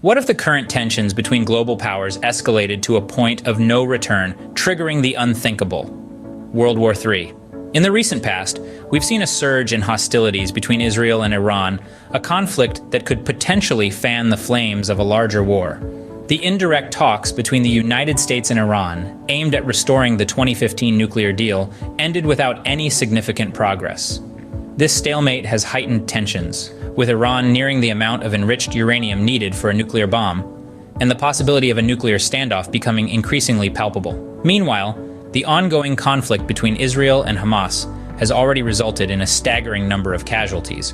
What if the current tensions between global powers escalated to a point of no return, triggering the unthinkable? World War III. In the recent past, we've seen a surge in hostilities between Israel and Iran, a conflict that could potentially fan the flames of a larger war. The indirect talks between the United States and Iran, aimed at restoring the 2015 nuclear deal, ended without any significant progress. This stalemate has heightened tensions, with Iran nearing the amount of enriched uranium needed for a nuclear bomb, and the possibility of a nuclear standoff becoming increasingly palpable. Meanwhile, the ongoing conflict between Israel and Hamas has already resulted in a staggering number of casualties.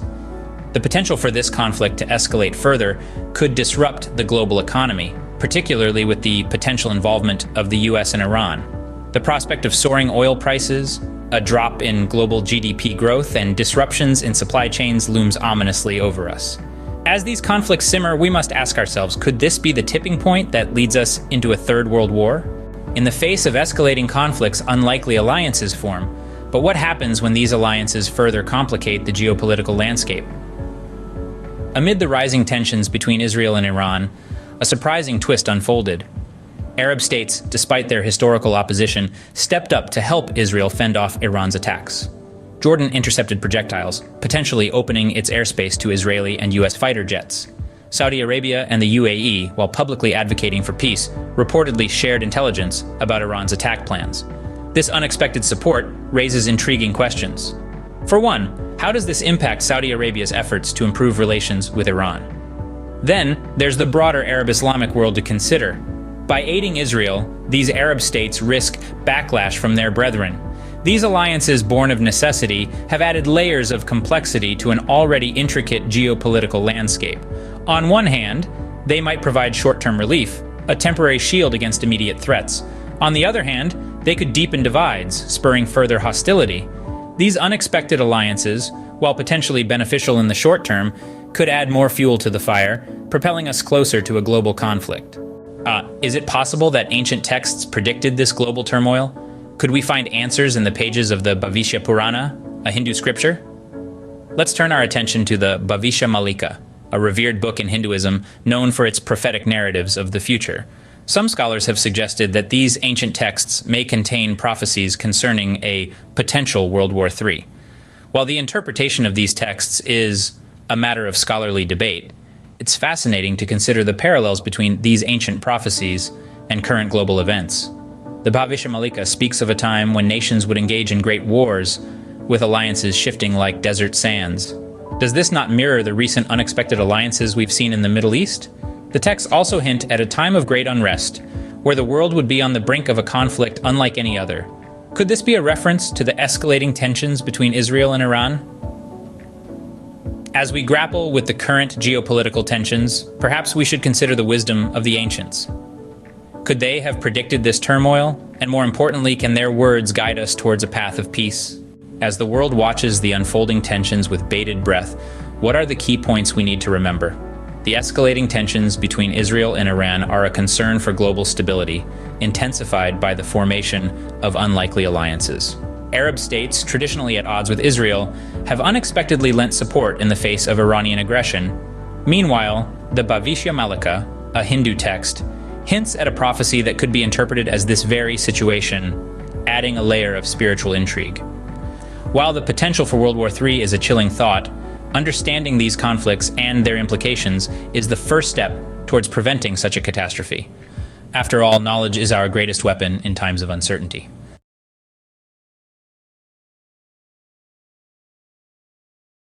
The potential for this conflict to escalate further could disrupt the global economy, particularly with the potential involvement of the US and Iran. The prospect of soaring oil prices, a drop in global GDP growth, and disruptions in supply chains looms ominously over us. As these conflicts simmer, we must ask ourselves, could this be the tipping point that leads us into a third world war? In the face of escalating conflicts, unlikely alliances form. But what happens when these alliances further complicate the geopolitical landscape? Amid the rising tensions between Israel and Iran, a surprising twist unfolded. Arab states, despite their historical opposition, stepped up to help Israel fend off Iran's attacks. Jordan intercepted projectiles, potentially opening its airspace to Israeli and US fighter jets. Saudi Arabia and the UAE, while publicly advocating for peace, reportedly shared intelligence about Iran's attack plans. This unexpected support raises intriguing questions. For one, how does this impact Saudi Arabia's efforts to improve relations with Iran? Then, there's the broader Arab Islamic world to consider. By aiding Israel, these Arab states risk backlash from their brethren. These alliances, born of necessity, have added layers of complexity to an already intricate geopolitical landscape. On one hand, they might provide short-term relief, a temporary shield against immediate threats. On the other hand, they could deepen divides, spurring further hostility. These unexpected alliances, while potentially beneficial in the short term, could add more fuel to the fire, propelling us closer to a global conflict. Is it possible that ancient texts predicted this global turmoil? Could we find answers in the pages of the Bhavishya Purana, a Hindu scripture? Let's turn our attention to the Bhavishya Malika, a revered book in Hinduism known for its prophetic narratives of the future. Some scholars have suggested that these ancient texts may contain prophecies concerning a potential World War III. While the interpretation of these texts is a matter of scholarly debate, it's fascinating to consider the parallels between these ancient prophecies and current global events. The Bhavishya Malika speaks of a time when nations would engage in great wars, with alliances shifting like desert sands. Does this not mirror the recent unexpected alliances we've seen in the Middle East? The texts also hint at a time of great unrest, where the world would be on the brink of a conflict unlike any other. Could this be a reference to the escalating tensions between Israel and Iran? As we grapple with the current geopolitical tensions, perhaps we should consider the wisdom of the ancients. Could they have predicted this turmoil? And more importantly, can their words guide us towards a path of peace? As the world watches the unfolding tensions with bated breath, what are the key points we need to remember? The escalating tensions between Israel and Iran are a concern for global stability, intensified by the formation of unlikely alliances. Arab states, traditionally at odds with Israel, have unexpectedly lent support in the face of Iranian aggression. Meanwhile, the Bhavishya Malika, a Hindu text, hints at a prophecy that could be interpreted as this very situation, adding a layer of spiritual intrigue. While the potential for World War III is a chilling thought, understanding these conflicts and their implications is the first step towards preventing such a catastrophe. After all, knowledge is our greatest weapon in times of uncertainty.